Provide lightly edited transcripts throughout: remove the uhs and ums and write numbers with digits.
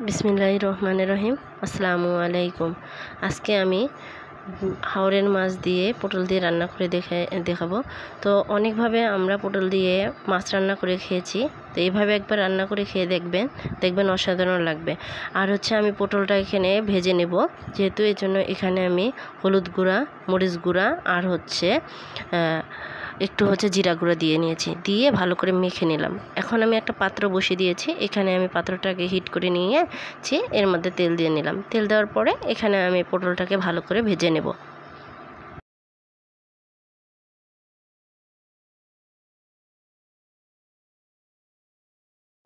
বিসমিল্লাহির রহমানির রহিম। আসসালামু আলাইকুম। আজকে আমি হাওরের মাছ দিয়ে পটল দিয়ে রান্না করে দেখাবো। তো অনেকভাবে আমরা পটল দিয়ে মাছ রান্না করে খেয়েছি, তো এইভাবে একবার রান্না করে খেয়ে দেখবেন অসাধারণ লাগবে। আর হচ্ছে আমি পটলটা এখানে ভেজে নেব, যেহেতু এই জন্য এখানে আমি হলুদ গুঁড়া, মরিচ গুঁড়া আর হচ্ছে একটু জিরা গুঁড়া দিয়ে নিয়েছি, দিয়ে ভালো করে মেখে নিলাম। এখন আমি একটা পাত্র বসিয়ে দিয়েছি, এখানে আমি পাত্রটাকে হিট করে নিয়েছি, এর মধ্যে তেল দিয়ে নিলাম। তেল দেওয়ার পরে এখানে আমি পটলটাকে ভালো করে ভেজে নেব।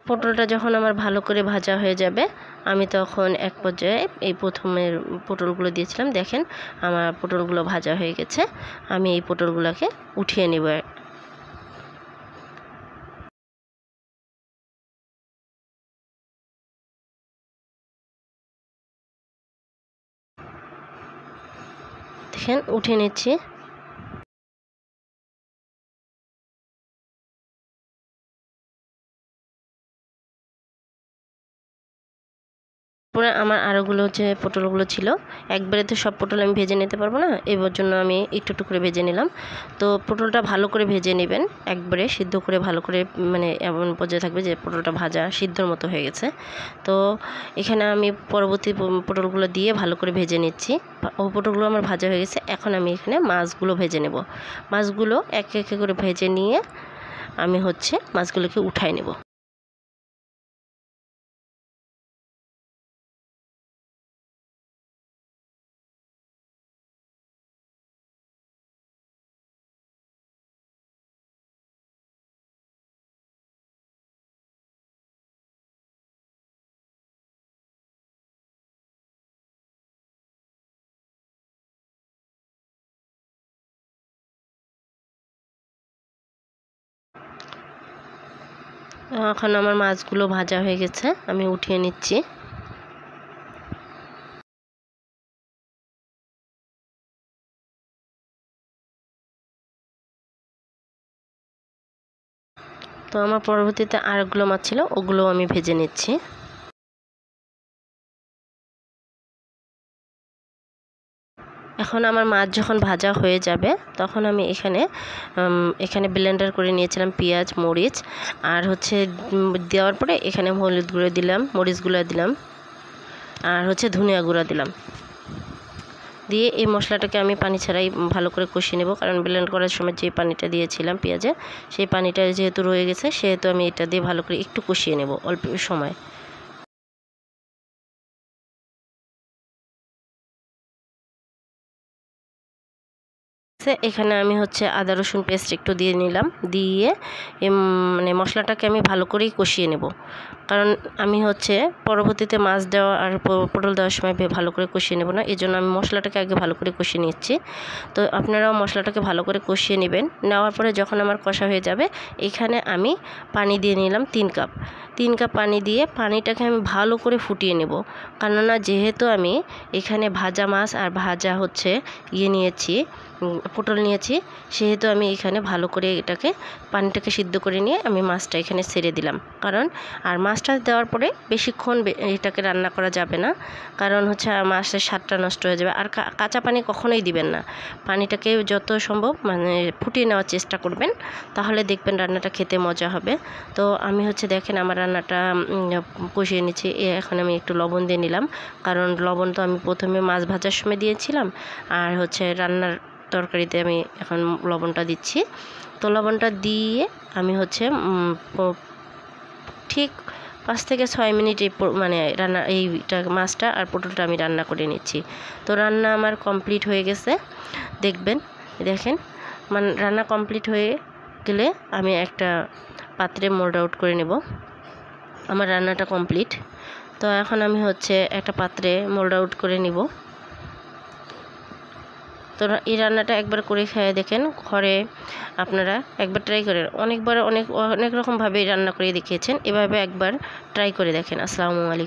পটলটা যখন আমার ভালো করে ভাজা হয়ে যাবে, আমি তখন এক পর্যায়ে এই প্রথমের পটলগুলো দিয়েছিলাম, দেখেন আমার পটলগুলো ভাজা হয়ে গেছে। আমি এই পটলগুলোকে উঠিয়ে নেব। দেখেন উঠিয়ে নিচ্ছি। পরে আমার আরোগুলো পটলগুলো ছিল, একবারে তো সব পটল আমি ভেজে নিতে পারবো না, এবার জন্য আমি একটু একটু করে ভেজে নিলাম। তো পটলটা ভালো করে ভেজে নেবেন, একবারে সিদ্ধ করে ভালো করে, মানে এমন পর্যায়ে থাকবে যে পটলটা ভাজা সিদ্ধর মতো হয়ে গেছে। তো এখানে আমি পরবর্তী পটলগুলো দিয়ে ভালো করে ভেজে নিচ্ছি। পটলগুলো আমার ভাজা হয়ে গেছে। এখন আমি এখানে মাছগুলো ভেজে নেব। মাছগুলো একে একে করে ভেজে নিয়ে আমি মাছগুলোকে উঠাই নেব। এখন আমার মাছগুলো ভাজা হয়ে গেছে, আমি উঠিয়ে নিচ্ছি। তো আমার পরবর্তীতে আরেকগুলো মাছ ছিল, ওগুলো আমি ভেজে নিচ্ছি। এখন আমার মাছ যখন ভাজা হয়ে যাবে, তখন আমি এখানে ব্লেন্ডার করে নিয়েছিলাম পেঁয়াজ, মরিচ আর দেওয়ার পরে এখানে হলুদ গুঁড়ো দিলাম, মরিচ গুঁড়ো দিলাম আর ধনিয়া গুঁড়ো দিলাম। দিয়ে এই মশলাটাকে আমি পানি ছাড়াই ভালো করে কষিয়ে নেব, কারণ ব্লেন্ড করার সময় যে পানিটা দিয়েছিলাম পেঁয়াজে, সেই পানিটা যেহেতু রয়ে গেছে, সেহেতু আমি এটা দিয়ে ভালো করে একটু কষিয়ে নেব অল্প সময়। এখানে আমি আদা রসুন পেস্ট একটু দিয়ে নিলাম, দিয়ে মানে মশলাটাকে আমি ভালো করেই কষিয়ে নেব, কারণ আমি পরবর্তীতে মাছ দেওয়া আর পটল দেওয়ার সময় ভালো করে কষিয়ে নেব না, এই জন্য আমি মশলাটাকে আগে ভালো করে কষিয়ে নিচ্ছি। তো আপনারাও মশলাটাকে ভালো করে কষিয়ে নেবেন। নেওয়ার পরে যখন আমার কষা হয়ে যাবে, এখানে আমি পানি দিয়ে নিলাম 3 কাপ। 3 কাপ পানি দিয়ে পানিটাকে আমি ভালো করে ফুটিয়ে নেব, কেননা যেহেতু আমি এখানে ভাজা মাছ আর ভাজা নিয়েছি, পটল নিয়েছি, সেহেতু আমি এখানে ভালো করে পানিটাকে সিদ্ধ করে নিয়ে আমি মাছটা এখানে ছেড়ে দিলাম। কারণ আর মাছটা দেওয়ার পরে বেশিক্ষণ এটাকে রান্না করা যাবে না, কারণ মাছের স্বাদটা নষ্ট হয়ে যাবে। আর কাঁচা পানি কখনোই দিবেন না, পানিটাকে যত সম্ভব মানে ফুটিয়ে নেওয়ার চেষ্টা করবেন, তাহলে দেখবেন রান্নাটা খেতে মজা হবে। তো আমি দেখেন আমার রান্নাটা কষিয়ে নিচ্ছি। এখন আমি একটু লবণ দিয়ে নিলাম, কারণ লবণ তো আমি প্রথমে মাছ ভাজার সময় দিয়েছিলাম, আর রান্নার তরকারিতে আমি এখন লবণটা দিচ্ছি। তো লবণটা দিয়ে আমি ঠিক 5 থেকে 6 মিনিট মানে এইটা মাছটা আর পটলটা আমি রান্না করে নিচ্ছি। তো রান্না আমার কমপ্লিট হয়ে গেছে, দেখেন মানে রান্না কমপ্লিট হয়ে গেলে আমি একটা পাত্রে মোল্ড আউট করে নেব। আমার রান্নাটা কমপ্লিট। তো এখন আমি একটা পাত্রে মোল্ড আউট করে নিব। তো এই রান্নাটা একবার করে খেয়ে দেখেন, ঘরে আপনারা একবার ট্রাই করেন। অনেক রকমভাবে রান্না করে দেখিয়েছেন, এভাবে একবার ট্রাই করে দেখেন। আসসালামু আলাইকুম।